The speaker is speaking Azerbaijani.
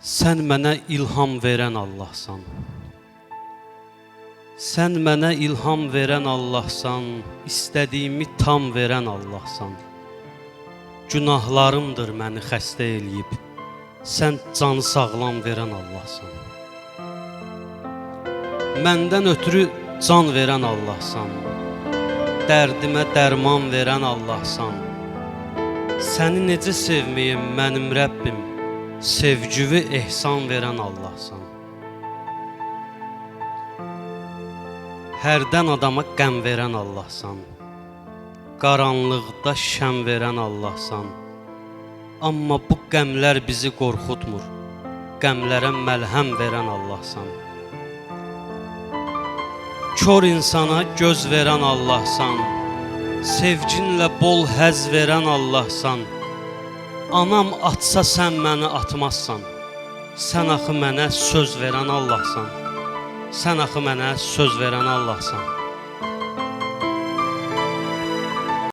Sən mənə ilham verən Allahsan. Sən mənə ilham verən Allahsan, istədiyimi tam verən Allahsan. Günahlarımdır məni xəstə eləyib, sən canı sağlam verən Allahsan. Məndən ötürü can verən Allahsan, dərdimə dərman verən Allahsan. Səni necə sevməyim mənim Rəbbim, sevgüvü ehsan verən Allahsan. Hərdən adama qəm verən Allahsan, qaranlıqda şəm verən Allahsan. Amma bu qəmlər bizi qorxutmur, qəmlərə məlhəm verən Allahsan. Kör insana göz verən Allahsan, sevginlə bol həz verən Allahsan. Anam atsa sən məni atmazsan, sən axı mənə söz verən Allahsan. Sən axı mənə söz verən Allahsan.